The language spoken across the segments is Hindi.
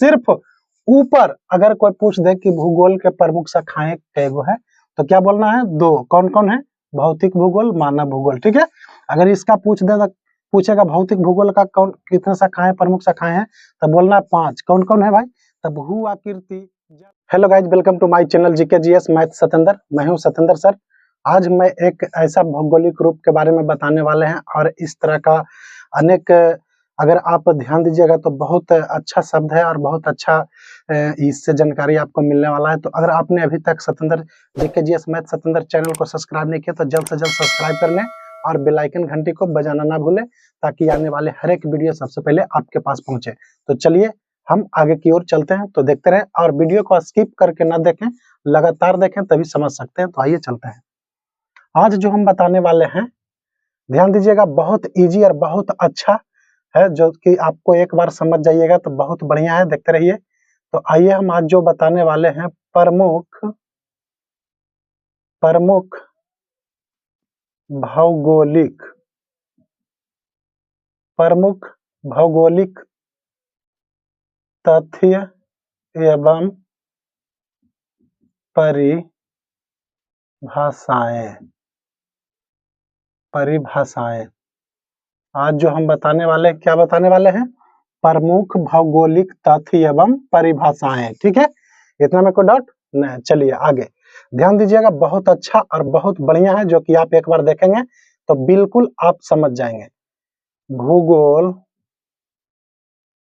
सिर्फ ऊपर अगर कोई पूछ दे कि भूगोल के प्रमुख शाखाएं कैगो है तो क्या बोलना है? 2। कौन कौन है? भौतिक भूगोल, मानव भूगोल। ठीक है, अगर इसका पूछेगा भौतिक भूगोल का कौन कितने शाखाएं प्रमुख शाखाएं हैं तो बोलना है 5। कौन कौन है भाई? तो भू आकृति। Hello guys, welcome to my channel GK GS math Satendra. मैं हूं सतेंद्र सर। आज मैं एक ऐसा भौगोलिक रूप के बारे में बताने वाले हैं और इस तरह का अनेक, अगर आप ध्यान दीजिएगा तो बहुत अच्छा शब्द है और बहुत अच्छा इससे जानकारी आपको मिलने वाला है। तो अगर आपने अभी तक Satendra GK GS math Satendra channel को सब्सक्राइब नहीं किया तो जल्द से जल्द सब्सक्राइब कर लें और बेल आइकन घंटी को बजाना ना भूलें ताकि आने वाले हर एक वीडियो सबसे पहले आपके पास पहुंचे। तो चलिए हम आगे की ओर चलते हैं, तो देखते रहें और वीडियो को स्किप करके ना देखें, लगातार देखें तभी समझ सकते हैं। तो आइए चलते हैं। आज जो हम बताने वाले हैं, ध्यान दीजिएगा, बहुत इजी और बहुत अच्छा है, जो कि आपको एक बार समझ जाइएगा तो बहुत बढ़िया है। देखते रहिए। तो आइए हम आज जो बताने वाले हैं, प्रमुख भौगोलिक तथ्य एवं परिभाषाएं। आज जो हम बताने वाले हैं, क्या बताने वाले हैं? प्रमुख भौगोलिक तथ्य एवं परिभाषाएं। ठीक है, इतना में कोई डाउट नहीं। चलिए आगे ध्यान दीजिएगा, बहुत अच्छा और बहुत बढ़िया है, जो कि आप एक बार देखेंगे तो बिल्कुल आप समझ जाएंगे।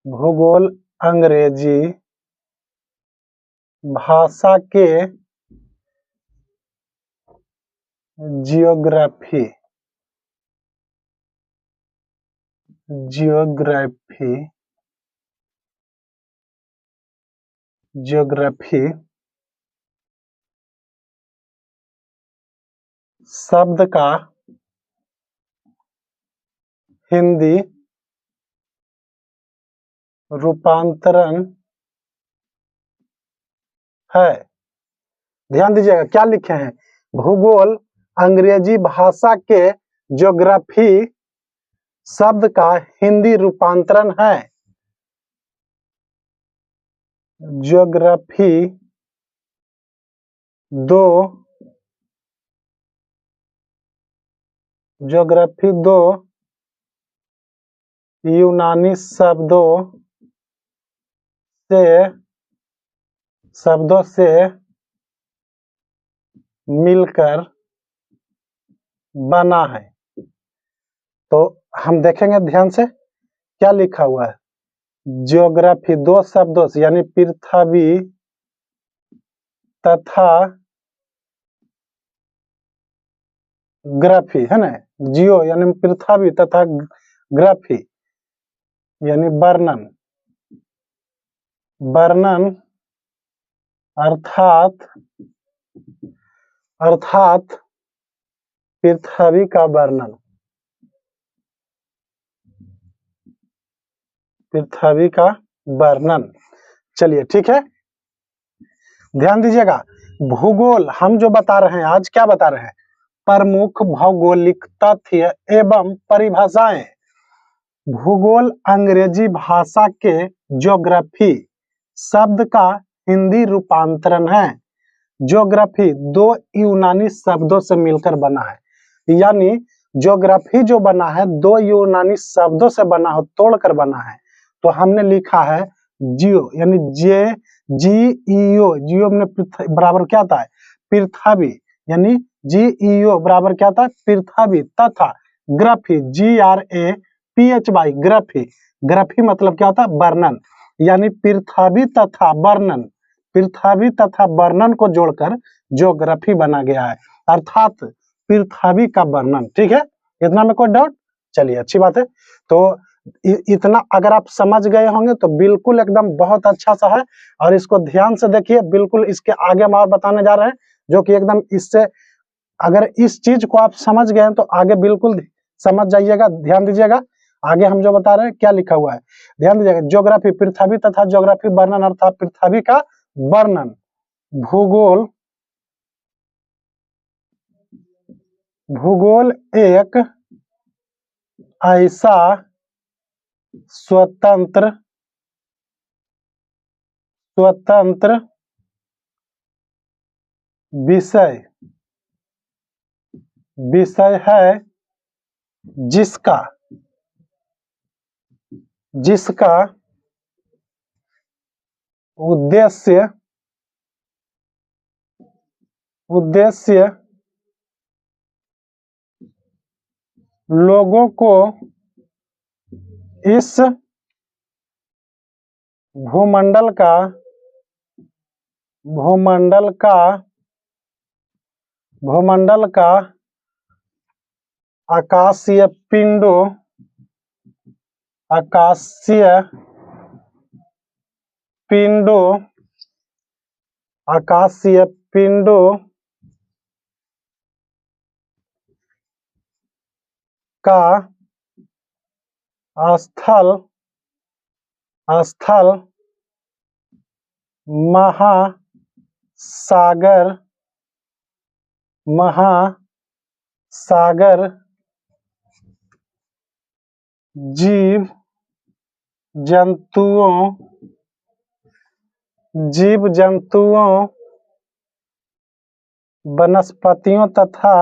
भूगोल अंग्रेजी भाषा के जियोग्राफी शब्द का हिंदी रूपांतरण है। ध्यान दीजिएगा क्या लिखे हैं? भूगोल अंग्रेजी भाषा के ज्योग्राफी शब्द का हिंदी रूपांतरण है। ज्योग्राफी दो यूनानी शब्दों से मिलकर बना है। तो हम देखेंगे ध्यान से क्या लिखा हुआ है। ज्योग्राफी दो शब्दों से, यानी पृथ्वी तथा ग्राफी है ना। जियो यानी पृथ्वी तथा ग्राफी यानी वर्णन अर्थात पृथ्वी का वर्णन। चलिए ठीक है, ध्यान दीजिएगा। भूगोल हम जो बता रहे हैं आज, क्या बता रहे हैं? प्रमुख भौगोलिक तथ्य एवं परिभाषाएं। भूगोल अंग्रेजी भाषा के ज्योग्राफी शब्द का हिंदी रूपांतरण है। ज्योग्राफी दो यूनानी शब्दों से मिलकर बना है, यानी ज्योग्राफी जो बना है दो यूनानी शब्दों से बना हो, तोड़कर बना है। तो हमने लिखा है जियो, यानी जियो में बराबर क्या था? पृथ्वी, यानी GEO बराबर क्या था? पृथ्वी तथा ग्राफी GRAPHY ग्राफी मतलब क्या होता है? वर्णन, यानी पृथ्वी तथा वर्णन को जोड़कर ज्योग्राफी बना गया है, अर्थात पृथ्वी का वर्णन। ठीक है, इतना में कोई डाउट? चलिए अच्छी बात है। तो इतना अगर आप समझ गए होंगे तो बिल्कुल एकदम बहुत अच्छा सा है, और इसको ध्यान से देखिए। बिल्कुल इसके आगे हम और बताने जा रहे हैं, जो कि एकदम इससे, अगर इस चीज को आप समझ गए हैं तो आगे बिल्कुल समझ जाइएगा। ध्यान दीजिएगा, आगे हम जो बता रहे हैं क्या लिखा हुआ है, ध्यान दीजिएगा। ज्योग्राफी पृथ्वी तथा ज्योग्राफी वर्णन अर्थात पृथ्वी का वर्णन। भूगोल एक ऐसा स्वतंत्र स्वतंत्र विषय है जिसका उद्देश्य लोगों को इस भूमंडल का आकाशीय पिंडों का स्थल महासागर जीव जंतुओं वनस्पतियों तथा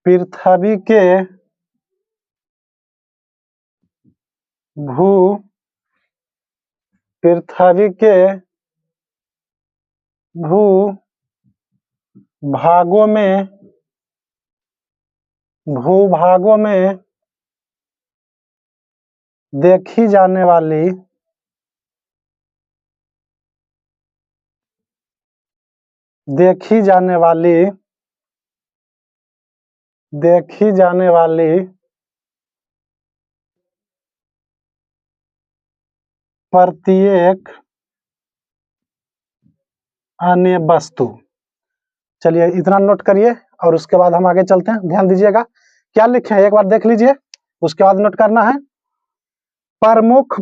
पृथ्वी के भूभागों में देखी जाने वाली प्रत्येक अन्य वस्तु। चलिए इतना नोट करिए और उसके बाद हम आगे चलते हैं। ध्यान दीजिएगा क्या लिखे हैं, एक बार देख लीजिए, उसके बाद नोट करना है। प्रमुख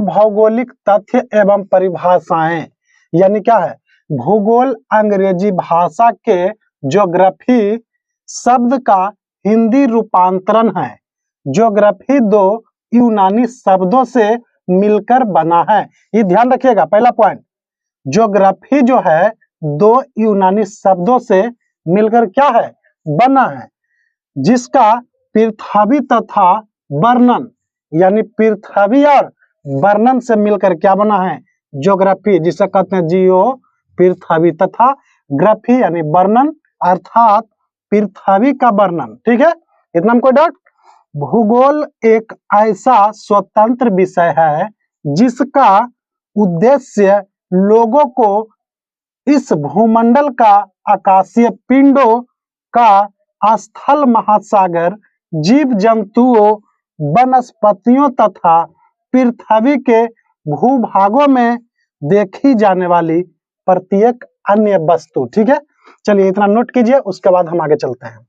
भौगोलिक तथ्य एवं परिभाषाएं, यानी क्या है, भूगोल अंग्रेजी भाषा के ज्योग्राफी शब्द का हिंदी रूपांतरण है। ज्योग्राफी दो यूनानी शब्दों से मिलकर बना है। ये ध्यान रखिएगा, पहला पॉइंट, ज्योग्राफी जो है दो यूनानी शब्दों से मिलकर क्या है, बना है, जिसका पृथ्वी तथा वर्णन, यानी पृथ्वी और वर्णन से मिलकर क्या बना है, ज्योग्राफी, जिसे कहते हैं जियो पृथ्वी, तथा ग्राफी यानी वर्णन अर्थात पृथ्वी का वर्णन। ठीक है, इतना में कोई डाउट? भूगोल एक ऐसा स्वतंत्र विषय है जिसका उद्देश्य लोगों को इस भूमंडल का आकाशीय पिंडों का स्थल, महासागर, जीव जंतुओं, वनस्पतियों तथा पृथ्वी के भूभागों में देखी जाने वाली प्रत्येक अन्य वस्तु। ठीक है, चलिए इतना नोट कीजिए, उसके बाद हम आगे चलते हैं।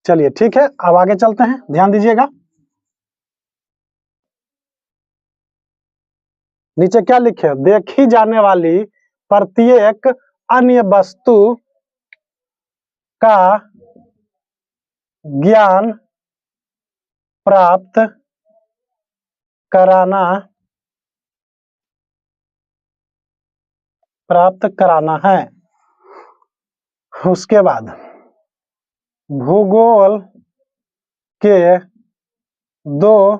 चलिए ठीक है, अब आगे चलते हैं, ध्यान दीजिएगा। नीचे क्या लिखे, देखी जाने वाली प्रत्येक अन्य वस्तु का ज्ञान प्राप्त कराना है। उसके बाद भूगोल के दो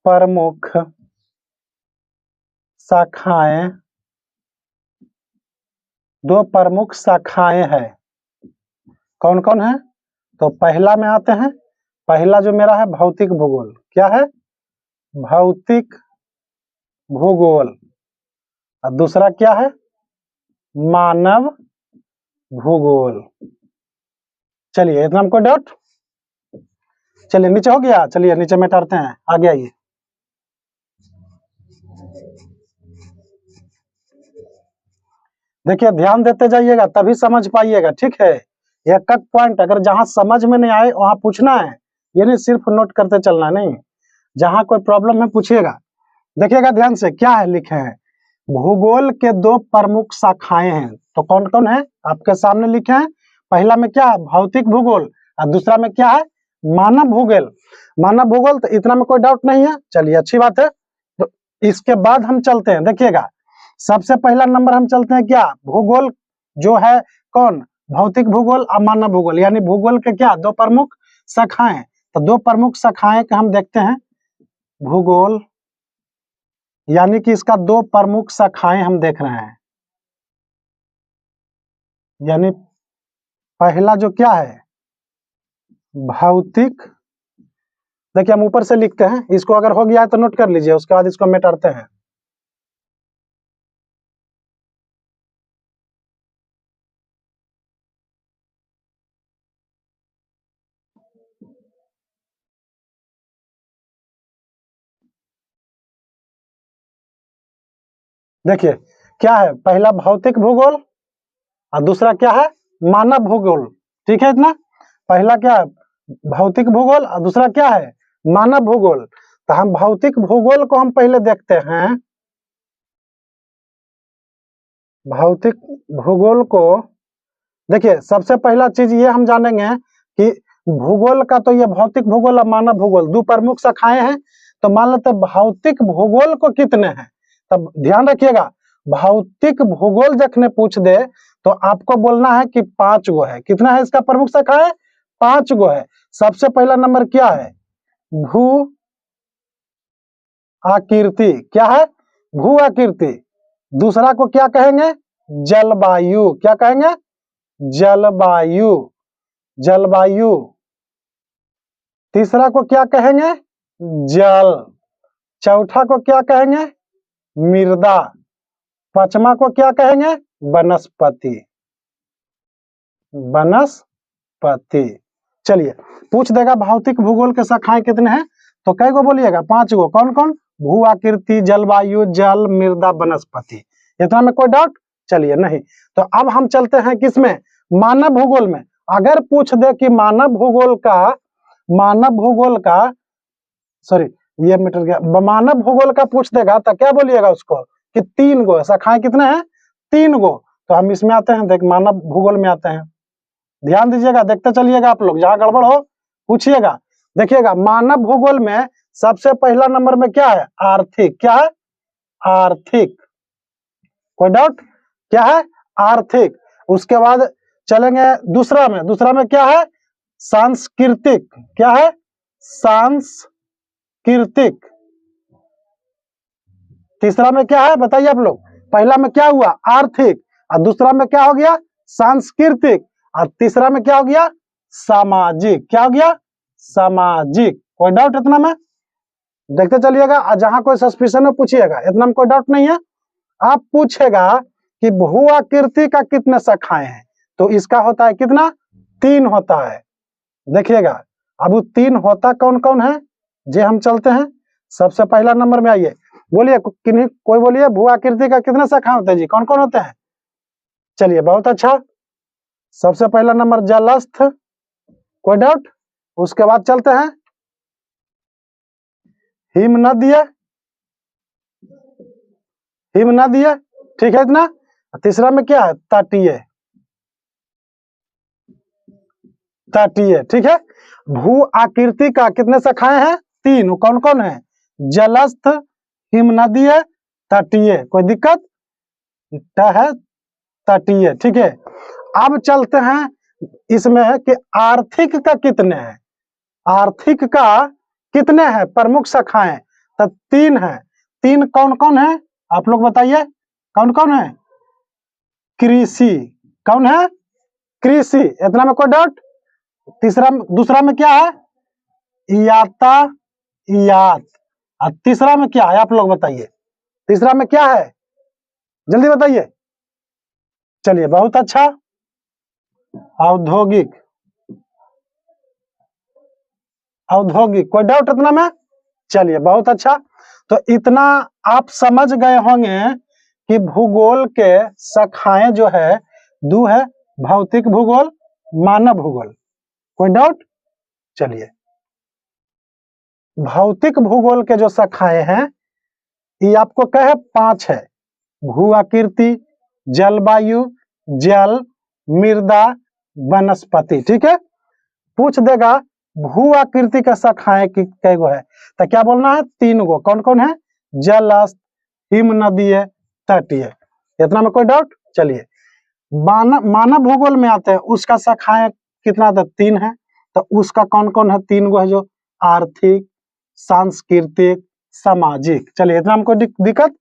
प्रमुख शाखाएं हैं। कौन कौन है? तो पहला में आते हैं, पहला जो मेरा है भौतिक भूगोल। क्या है? भौतिक भूगोल। और दूसरा क्या है? मानव भूगोल। चलिए इतना हमको डाउट? चलिए नीचे हो गया, चलिए नीचे मिटाते हैं, आगे आइए। देखिए ध्यान देते जाइएगा तभी समझ पाइएगा। ठीक है, एक एक पॉइंट अगर जहां समझ में नहीं आए वहां पूछना है, ये नहीं सिर्फ नोट करते चलना, नहीं, जहां कोई प्रॉब्लम है पूछिएगा। देखिएगा ध्यान से, क्या है लिखे हैं, भूगोल के दो प्रमुख शाखाएं हैं, तो कौन कौन है आपके सामने लिखे हैं। पहला में क्या है, भौतिक भूगोल, और दूसरा में क्या है, मानव भूगोल। मानव भूगोल, तो इतना में कोई डाउट नहीं है, चलिए अच्छी बात है। तो इसके बाद हम चलते हैं, देखिएगा सबसे पहला नंबर हम चलते हैं क्या, भूगोल जो है कौन, भौतिक भूगोल और मानव भूगोल, यानी भूगोल के क्या दो प्रमुख शाखाएं। तो दो प्रमुख शाखाएं का हम देखते हैं, भूगोल यानी कि इसका दो प्रमुख शाखाएं हम देख रहे हैं। यानी पहला जो क्या है, भौतिक, देखिए हम ऊपर से लिखते हैं, इसको अगर हो गया है तो नोट कर लीजिए, उसके बाद इसको मिटाते हैं। देखिए क्या है, पहला भौतिक भूगोल और दूसरा क्या है, मानव भूगोल। ठीक है, इतना पहला क्या है, भौतिक भूगोल, और दूसरा क्या है, मानव भूगोल। तो हम भौतिक भूगोल को हम पहले देखते हैं। भौतिक भूगोल को देखिए, सबसे पहला चीज ये हम जानेंगे कि भूगोल का, तो ये भौतिक भूगोल और मानव भूगोल दो प्रमुख शाखाएं हैं। तो मान लेते भौतिक भूगोल को कितने हैं, तब ध्यान रखिएगा, भौतिक भूगोल जखने पूछ दे तो आपको बोलना है कि 5 गो है। कितना है इसका प्रमुख शाखा है, 5 गो है। सबसे पहला नंबर क्या है, भू आकृति, क्या है, भू आकृति। दूसरा को क्या कहेंगे, जलवायु, क्या कहेंगे, जलवायु, जलवायु। तीसरा को क्या कहेंगे, जल। चौथा को क्या कहेंगे, मृदा। पांचवा को क्या कहेंगे, वनस्पति, वनस्पति। चलिए पूछ देगा भौतिक भूगोल के शाखाएं कितने हैं, तो कई गो बोलिएगा, 5 गो। कौन कौन, भू आकृति, जलवायु, जल, मृदा, वनस्पति। इतना में कोई डाउट, चलिए नहीं। तो अब हम चलते हैं किसमें, मानव भूगोल में। अगर पूछ दे कि मानव भूगोल का सॉरी ये मीटर गया, मानव भूगोल का पूछ देगा तो क्या बोलिएगा उसको कि 3 गो शाखाएं कितने हैं, 3 गो। तो हम इसमें आते हैं, देख मानव भूगोल में आते हैं। ध्यान दीजिएगा, देखते चलिएगा आप लोग, जहां गड़बड़ हो पूछिएगा। देखिएगा मानव भूगोल में सबसे पहला नंबर में क्या है, आर्थिक। क्या है, आर्थिक। कोई डाउट, क्या है, आर्थिक। उसके बाद चलेंगे दूसरा में क्या है, सांस्कृतिक। क्या है, सांस्कृतिक। तीसरा में क्या है बताइए आप लोग, पहला में क्या हुआ, आर्थिक, और दूसरा में क्या हो गया, सांस्कृतिक, और तीसरा में क्या हो गया, सामाजिक। क्या हो गया, सामाजिक। कोई डाउट इतना में, देखते चलिएगा, और जहां कोई सस्पिशन में पूछिएगा, इतना में कोई डाउट नहीं है। आप पूछेगा कि भू आकृति का कितने शाखाएं हैं, तो इसका होता है कितना, 3 होता है। देखिएगा अब वो 3 होता कौन कौन है, जे हम चलते हैं। सबसे पहला नंबर में आइए, बोलिए किन्हीं, कोई बोलिए भू आकृति का कितने शाखा होते हैं जी, कौन कौन होते हैं। चलिए बहुत अच्छा, सबसे पहला नंबर जलस्थ, कोई डाउट। उसके बाद चलते हैं हिमनदीय, हिमनदीय, ठीक है इतना। तीसरा में क्या है, तटीय, तटीय, ठीक है। भू आकृति का कितने शाखाएं हैं, 3, कौन कौन है, जलस्थ, हिमनदीय, तटीय। कोई दिक्कत है, तटीय, ठीक है। अब चलते हैं इसमें है कि आर्थिक का कितने हैं, आर्थिक का कितने हैं प्रमुख शाखाएं, तो 3 है। 3 कौन कौन है आप लोग बताइए, कौन कौन है, कृषि, कौन है, कृषि। इतना में कोई डाउट। दूसरा में क्या है, यातायात, और तीसरा में क्या है आप लोग बताइए, तीसरा में क्या है, जल्दी बताइए। चलिए बहुत अच्छा, औद्योगिक, औद्योगिक। कोई डाउट इतना में, चलिए बहुत अच्छा। तो इतना आप समझ गए होंगे कि भूगोल के शाखाएं जो है 2 है, भौतिक भूगोल, मानव भूगोल। कोई डाउट, चलिए भौतिक भूगोल के जो शाखाएं हैं ये आपको क्या है 5 है। भू आकृति, जलवायु, जल, मृदा, वनस्पति। ठीक है, पूछ देगा भू आकृति का शाखाएं कै गो है, तो क्या बोलना है 3 गो। कौन कौन है? जलस्थ, हिम नदीय, तटीय। इतना में कोई डाउट? चलिए मानव भूगोल में आते हैं, उसका शाखाएं कितना था? 3 है। तो उसका कौन कौन है? 3 गो है, जो आर्थिक, सांस्कृतिक, सामाजिक। चलिए इतना हमको दिक्कत।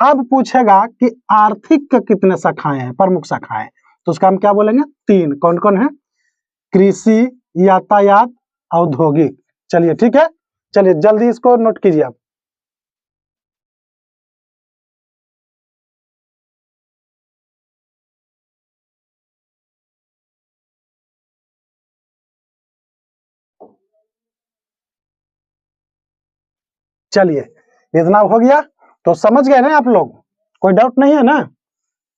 अब पूछेगा कि आर्थिक के कितने शाखाएं हैं, प्रमुख शाखाएं, तो उसका हम क्या बोलेंगे? 3। कौन कौन है? कृषि, यातायात, औद्योगिक। चलिए ठीक है, चलिए जल्दी इसको नोट कीजिए आप। चलिए इतना हो गया, तो समझ गए ना आप लोग? कोई डाउट नहीं है ना?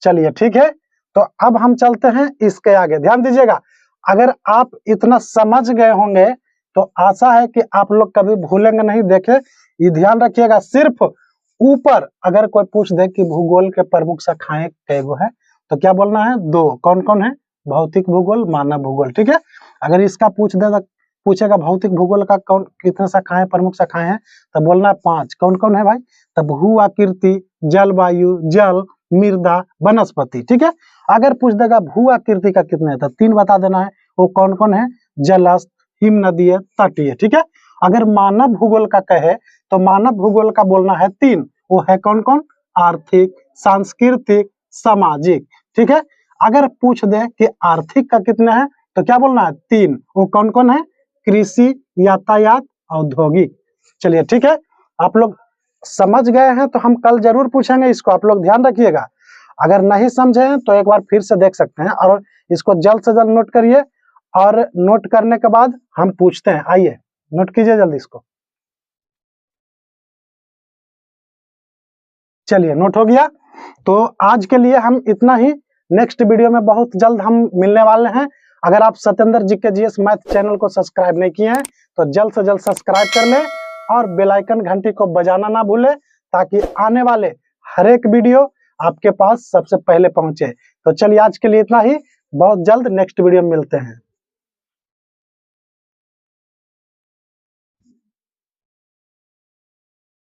चलिए ठीक है, तो अब हम चलते हैं इसके आगे। ध्यान दीजिएगा, अगर आप इतना समझ गए होंगे तो आशा है कि आप लोग कभी भूलेंगे नहीं। देखे, ये ध्यान रखिएगा, सिर्फ ऊपर अगर कोई पूछ दे कि भूगोल के प्रमुख शाखाएं कै गो है, तो क्या बोलना है? 2। कौन कौन है? भौतिक भूगोल, मानव भूगोल। ठीक है, अगर इसका पूछेगा भौतिक भूगोल का कौन कितने शाखाएं, प्रमुख शाखाएं हैं, तो बोलना है 5। कौन कौन है भाई? तो भू आकृति, जलवायु, जल, मृदा, वनस्पति। ठीक है, अगर पूछ देगा भू आकृति का कितने है, तो 3 बता देना है। वो कौन कौन है? जलस्थ, हिम नदीय, तटीय। ठीक है, अगर मानव भूगोल का कहे तो मानव भूगोल का बोलना है 3। वो है कौन कौन? आर्थिक, सांस्कृतिक, सामाजिक। ठीक है, अगर पूछ दे कि आर्थिक का कितने हैं, तो क्या बोलना है? 3। वो कौन कौन है? कृषि, यातायात, औद्योगिक। चलिए ठीक है, आप लोग समझ गए हैं, तो हम कल जरूर पूछेंगे इसको, आप लोग ध्यान रखिएगा। अगर नहीं समझे हैं तो एक बार फिर से देख सकते हैं, और इसको जल्द से जल्द नोट करिए, और नोट करने के बाद हम पूछते हैं। आइए नोट कीजिए जल्दी इसको। चलिए नोट हो गया, तो आज के लिए हम इतना ही। नेक्स्ट वीडियो में बहुत जल्द हम मिलने वाले हैं। अगर आप सत्येंद्र जी के जीएस मैथ चैनल को सब्सक्राइब नहीं किए हैं तो जल्द से जल्द सब्सक्राइब कर लें, और बेल आइकन घंटी को बजाना ना भूलें, ताकि आने वाले हर एक वीडियो आपके पास सबसे पहले पहुंचे। तो चलिए आज के लिए इतना ही, बहुत जल्द नेक्स्ट वीडियो में मिलते हैं।